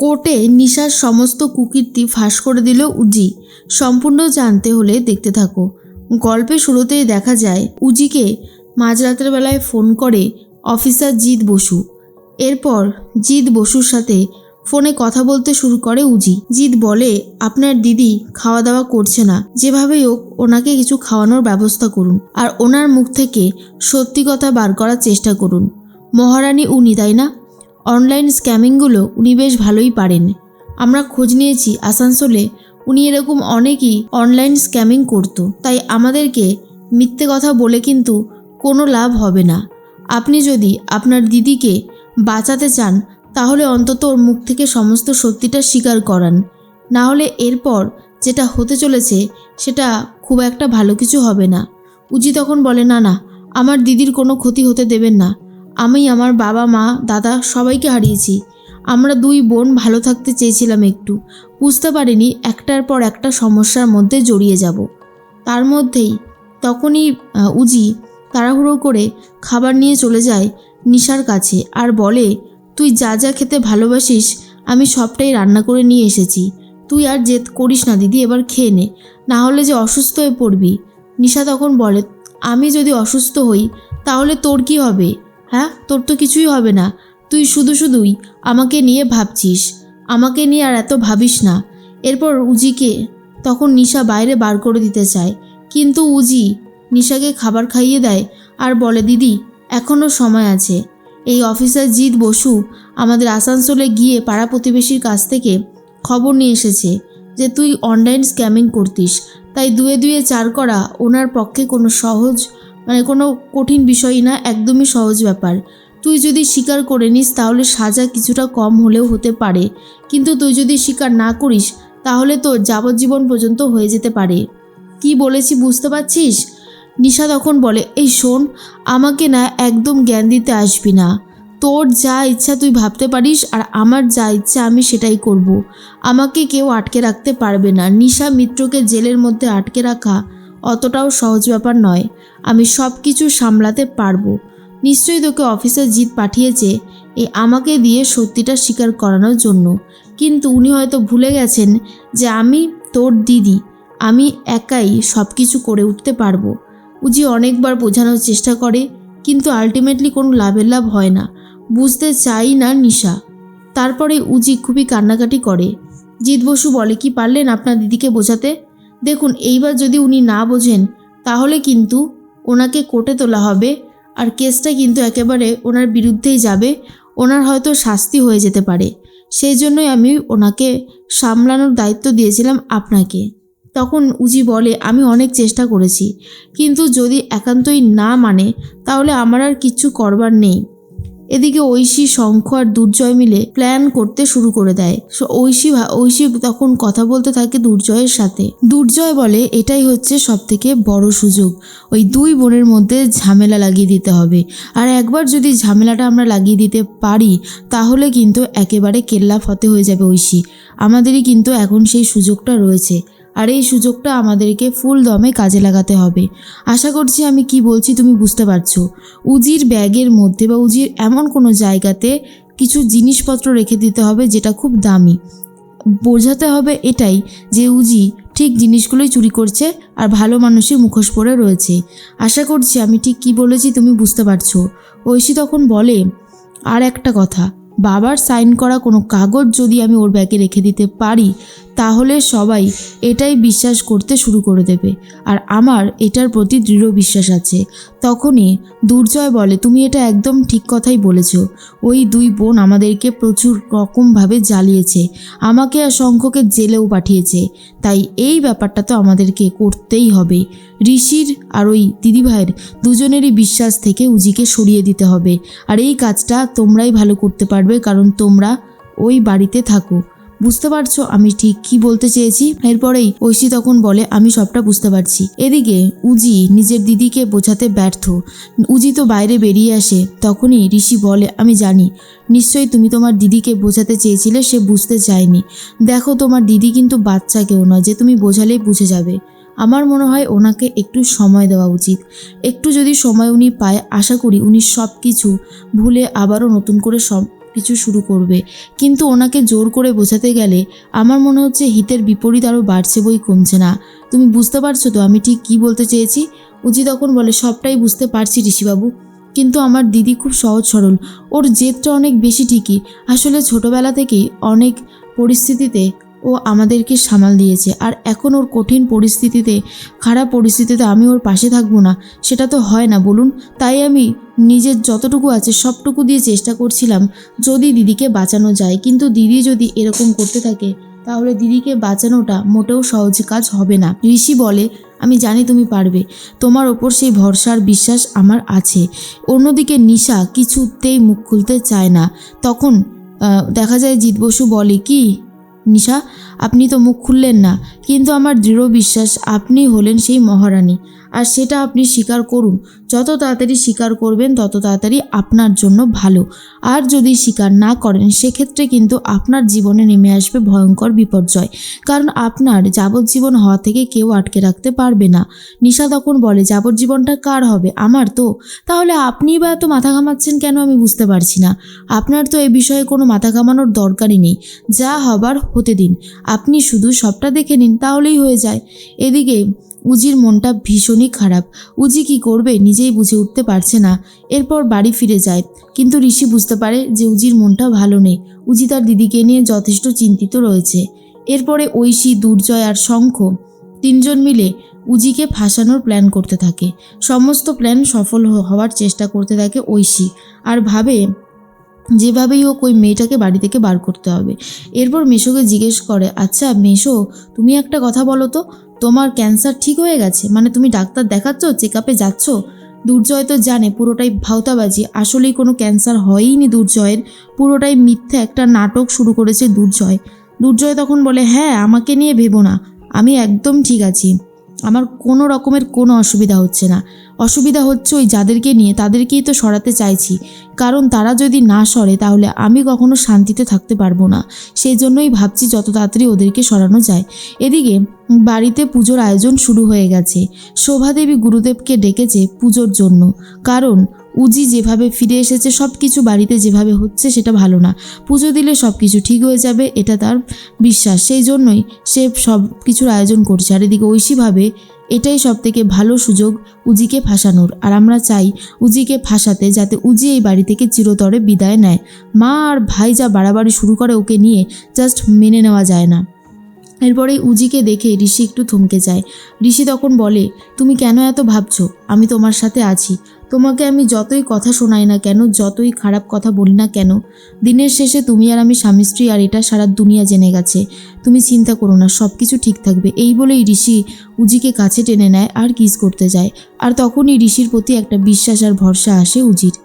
কোর্টে নিশার সমস্ত কুকীর্তি ফাঁস করে দিল উজি। সম্পূর্ণ জানতে হলে দেখতে থাকো। গল্পের শুরুতেই দেখা যায় উজিকে মাঝরাতের বেলায় ফোন করে অফিসার জিৎ বসু। এরপর জিৎ বসুর সাথে ফোনে কথা বলতে শুরু করে উজি। জিৎ বলে, আপনার দিদি খাওয়া দাওয়া করছে না, যেভাবেই হোক ওনাকে কিছু খাওয়ানোর ব্যবস্থা করুন আর ওনার মুখ থেকে সত্যি কথা বার করার চেষ্টা করুন। মহারানী উনি, তাই না? অনলাইন স্ক্যামিংগুলো উনি বেশ ভালোই পারেন। আমরা খোঁজ নিয়েছি আসানসোলে উনি এরকম অনেকই অনলাইন স্ক্যামিং করত, তাই আমাদেরকে মিথ্যে কথা বলে কিন্তু কোনো লাভ হবে না। আপনি যদি আপনার দিদিকে বাঁচাতে চান তাহলে অন্তত ওর মুখ থেকে সমস্ত সত্যিটা স্বীকার করান, না হলে এরপর যেটা হতে চলেছে সেটা খুব একটা ভালো কিছু হবে না। উজি তখন বলে, না না, আমার দিদির কোনো ক্ষতি হতে দেবেন না। আমি আমার বাবা মা দাদা সবাইকে হারিয়েছি। আমরা দুই বোন ভালো থাকতে চেয়েছিলাম, একটু বুঝতে পারিনি একটার পর একটা সমস্যার মধ্যে জড়িয়ে যাব। তার মধ্যেই তখনই উজি তাড়াহুড়ো করে খাবার নিয়ে চলে যায় নিশার কাছে আর বলে, তুই যা যা খেতে ভালোবাসিস আমি সবটাই রান্না করে নিয়ে এসেছি। তুই আর জেদ করিস না দিদি, এবার খেয়ে নে, না হলে যে অসুস্থ হয়ে পড়বি। নিশা তখন বলে, আমি যদি অসুস্থ হই তাহলে তোর কি হবে? হ্যাঁ, তোর তো কিছুই হবে না। তুই শুধুই আমাকে নিয়ে ভাবছিস, আমাকে নিয়ে আর এত ভাবিস না। এরপর উজিকে তখন নিশা বাইরে বার করে দিতে চায়, কিন্তু উজি নিশাকে খাবার খাইয়ে দেয় আর বলে, দিদি এখনও সময় আছে। এই অফিসার জিৎ বসু আমাদের আসানসোলে গিয়ে পাড়া প্রতিবেশীর কাছ থেকে খবর নিয়ে এসেছে যে তুই অনলাইন স্ক্যামিং করতিস, তাই দুয়ে দুয়ে চার করা ওনার পক্ষে কোনো সহজ কোনো কঠিন বিষয় না, একদমই সহজ ব্যাপার। তুই যদি স্বীকার করে নিস তাহলে সাজা কিছুটা কম হলেও হতে পারে, কিন্তু তুই যদি স্বীকার না করিস তাহলে তো যাবজ্জীবন পর্যন্ত হয়ে যেতে পারে। কি বলেছি বুঝতে পারছিস? নিশা তখন বলে, এই শোন, আমাকে না একদম জ্ঞান দিতে আসবি না। তোর যা ইচ্ছা তুই ভাবতে পারিস আর আমার যা ইচ্ছা আমি সেটাই করব। আমাকে কেউ আটকে রাখতে পারবে না। নিশা মিত্রকে জেলের মধ্যে আটকে রাখা অতটাও সহজ ব্যাপার নয়। আমি সব কিছু সামলাতে পারবো। নিশ্চয়ই তোকে অফিসার জিৎ পাঠিয়েছে এই আমাকে দিয়ে সত্যিটা স্বীকার করানোর জন্য, কিন্তু উনি হয়তো ভুলে গেছেন যে আমি তোর দিদি, আমি একাই সব কিছু করে উঠতে পারবো। উজি অনেকবার বোঝানোর চেষ্টা করে, কিন্তু আলটিমেটলি কোনো লাভ হয় না। বুঝতে চাই না নিশা। তারপরে উজি খুবই কান্নাকাটি করে। জিৎ বসু বলে, কি পারলেন আপনার দিদিকে বোঝাতে? দেখুন, এইবার যদি উনি না বোঝেন তাহলে কিন্তু ওনাকে কোর্টে তোলা হবে আর কেসটা কিন্তু একেবারে ওনার বিরুদ্ধেই যাবে। ওনার হয়তো শাস্তি হয়ে যেতে পারে। সেই জন্যই আমি ওনাকে সামলানোর দায়িত্ব দিয়েছিলাম আপনাকে। তখন উজি বলে, আমি অনেক চেষ্টা করেছি, কিন্তু যদি একান্তই না মানে তাহলে আমার আর কিচ্ছু করবার নেই। এদিকে ঐশী, শঙ্খ আর দুর্জয় মিলে প্ল্যান করতে শুরু করে দেয়। ঐশী তখন কথা বলতে থাকে দুর্জয়ের সাথে। দুর্জয় বলে, এটাই হচ্ছে সবথেকে বড় সুযোগ। ওই দুই বোনের মধ্যে ঝামেলা লাগিয়ে দিতে হবে, আর একবার যদি ঝামেলাটা আমরা লাগিয়ে দিতে পারি তাহলে কিন্তু একেবারে কেল্লা ফতে হয়ে যাবে ঐশী। আমাদেরই কিন্তু এখন সেই সুযোগটা রয়েছে, আর এই সুযোগটা আমাদেরকে ফুল দমে কাজে লাগাতে হবে। আশা করছি আমি কি বলছি তুমি বুঝতে পারছো। উজির ব্যাগের মধ্যে বা উজির এমন কোনো জায়গাতে কিছু জিনিসপত্র রেখে দিতে হবে যেটা খুব দামি। বোঝাতে হবে এটাই যে উজি ঠিক জিনিসগুলোই চুরি করছে আর ভালো মানুষের মুখোশ পরে রয়েছে। আশা করছি আমি ঠিক কি বলেছি তুমি বুঝতে পারছো। ঐশী তখন বলে, আর একটা কথা, বাবার সাইন করা কোনো কাগজ যদি আমি ওর ব্যাগে রেখে দিতে পারি তাহলে সবাই এটাই বিশ্বাস করতে শুরু করে দেবে, আর আমার এটার প্রতি দৃঢ় বিশ্বাস আছে। তখনই দুর্জয় বলে, তুমি এটা একদম ঠিক কথাই বলেছ। ওই দুই বোন আমাদেরকে প্রচুর রকমভাবে জ্বালিয়েছে, আমাকে আর শঙ্খকে জেলেও পাঠিয়েছে, তাই এই ব্যাপারটা তো আমাদেরকে করতেই হবে। ঋষির আর ওই দিদিভাইয়ের দুজনেরই বিশ্বাস থেকে উজিকে সরিয়ে দিতে হবে, আর এই কাজটা তোমরাই ভালো করতে পারবে, কারণ তোমরা ওই বাড়িতে থাকো। বুঝতে পারছো আমি ঠিক কি বলতে চেয়েছি? এরপরেই ঐশী তখন বলে, আমি সবটা বুঝতে পারছি। এদিকে উজি নিজের দিদিকে বোঝাতে ব্যর্থ। উজি তো বাইরে বেরিয়ে আসে। তখনই ঋষি বলে, আমি জানি নিশ্চয়ই তুমি তোমার দিদিকে বোঝাতে চেয়েছিলে, সে বুঝতে চায়নি। দেখো, তোমার দিদি কিন্তু বাচ্চা কেউ নয় যে তুমি বোঝালেই বুঝে যাবে। আমার মনে হয় ওনাকে একটু সময় দেওয়া উচিত। একটু যদি সময় উনি পায়, আশা করি উনি সব কিছু ভুলে আবারও নতুন করে কিছু শুরু করবে, কিন্তু ওনাকে জোর করে বোঝাতে গেলে আমার মনে হচ্ছে হিতের বিপরীত আরও বাড়ছে বই কমছে না। তুমি বুঝতে পারছো তো আমি ঠিক কী বলতে চেয়েছি? উজি তখন বলে, সবটাই বুঝতে পারছি ঋষিবাবু, কিন্তু আমার দিদি খুব সহজ সরল, ওর জেদটা অনেক বেশি ঠিকই। আসলে ছোটবেলা থেকেই অনেক পরিস্থিতিতে ও আমাদেরকে সামাল দিয়েছে, আর এখন ওর কঠিন পরিস্থিতিতে, খারাপ পরিস্থিতিতে আমি ওর পাশে থাকবো না, সেটা তো হয় না বলুন। তাই আমি নিজের যতটুকু আছে সবটুকু দিয়ে চেষ্টা করছিলাম যদি দিদিকে বাঁচানো যায়, কিন্তু দিদি যদি এরকম করতে থাকে তাহলে দিদিকে বাঁচানোটা মোটেও সহজ কাজ হবে না। ঋষি বলে, আমি জানি তুমি পারবে, তোমার ওপর সেই ভরসার বিশ্বাস আমার আছে। অন্যদিকে নিশা কিছুতেই মুখ খুলতে চায় না। তখন দেখা যায় জিৎ বসু বলে, কি নিশা, আপনি তো মুখ খুললেন না, কিন্তু আমার দৃঢ় বিশ্বাস আপনি হলেন সেই মহারানী, আর সেটা আপনি স্বীকার করুন। যত তাড়াতাড়ি স্বীকার করবেন তত তাড়াতাড়ি আপনার জন্য ভালো, আর যদি স্বীকার না করেন সেক্ষেত্রে কিন্তু আপনার জীবনে নেমে আসবে ভয়ঙ্কর বিপর্যয়, কারণ আপনার যাবজ্জীবন হওয়া থেকে কেউ আটকে রাখতে পারবে না। নিশা তখন বলে, যাবজ্জীবনটা কার হবে? আমার তো। তাহলে আপনিই বা এত মাথা ঘামাচ্ছেন কেন আমি বুঝতে পারছি না। আপনার তো এ বিষয়ে কোনো মাথা ঘামানোর দরকারই নেই, যা হবার হতে দিন, আপনি শুধু সবটা দেখে নিন, তাহলেই হয়ে যায়। এদিকে উজির মনটা ভীষণই খারাপ। উজি কি করবে নিজেই বুঝে উঠতে পারছে না। এরপর বাড়ি ফিরে যায়, কিন্তু ঋষি বুঝতে পারে যে উজির মনটা ভালো নেই। উজি তার দিদিকে নিয়ে যথেষ্ট চিন্তিত রয়েছে। এরপরে ঐশী, দুর্জয় আর শঙ্খ তিনজন মিলে উজিকে ফাঁসানোর প্ল্যান করতে থাকে। সমস্ত প্ল্যান সফল হওয়ার চেষ্টা করতে থাকে ঐশী, আর ভাবে যেভাবেই হোক ওই মেয়েটাকে বাড়ি থেকে বার করতে হবে। এরপর মেশোকে জিজ্ঞেস করে, আচ্ছা মেশো, তুমি একটা কথা বলো তো, তোমার ক্যান্সার ঠিক হয়ে গেছে? মানে তুমি ডাক্তার দেখাচ্ছ, চেক আপে যাচ্ছ? দুর্জয় তো জানে পুরোটাই ভাউতাবাজি, আসলেই কোনো ক্যান্সার হয়ইনি দুর্জয়ের, পুরোটাই মিথ্যে একটা নাটক শুরু করেছে দুর্জয়। দুর্জয় তখন বলে, হ্যাঁ আমাকে নিয়ে ভেবো না, আমি একদম ঠিক আছি, আমার কোনো রকমের কোনো অসুবিধা হচ্ছে না। অসুবিধা হচ্ছে ওই যাদেরকে নিয়ে, তাদেরকেই তো সরাতে চাইছি, কারণ তারা যদি না সরে তাহলে আমি কখনো শান্তিতে থাকতে পারবো না, সেই জন্যই ভাবছি যত তাড়াতাড়ি ওদেরকে সরানো যায়। এদিকে বাড়িতে পুজোর আয়োজন শুরু হয়ে গেছে। শোভাদেবী গুরুদেবকে ডেকেছে পুজোর জন্য, কারণ উজি যেভাবে ফিরে এসেছে, সব কিছু বাড়িতে যেভাবে হচ্ছে সেটা ভালো না। পুজো দিলে সব কিছু ঠিক হয়ে যাবে, এটা তার বিশ্বাস, সেই জন্যই সে সব কিছুর আয়োজন করছে। আর এদিকে ঐশী ভাবে এটাই সব থেকে ভালো সুযোগ উজিকে ফাঁসানোর, আর আমরা চাই উজিকে ফাঁসাতে, যাতে উজি এই বাড়ি থেকে চিরতরে বিদায় নেয়। মা আর ভাই যা বাড়াবাড়ি শুরু করে ওকে নিয়ে, জাস্ট মেনে নেওয়া যায় না। এরপরে উজিকে দেখে ঋষি একটু থমকে যায়। ঋষি তখন বলে, তুমি কেন এত ভাবছো? আমি তোমার সাথে আছি। তোমাকে আমি যতই কথা শোনাই না কেন, যতই খারাপ কথা বলি না কেন, দিনের শেষে তুমি আর আমি স্বামী স্ত্রী, আর এটা সারা দুনিয়া জেনে গেছে। তুমি চিন্তা করো না, সব কিছু ঠিক থাকবে। এই বলেই ঋষি উজিকে কাছে টেনে নেয় আর কিস করতে যায়। আর তখনই ঋষির প্রতি একটা বিশ্বাস আর ভরসা আসে উজির।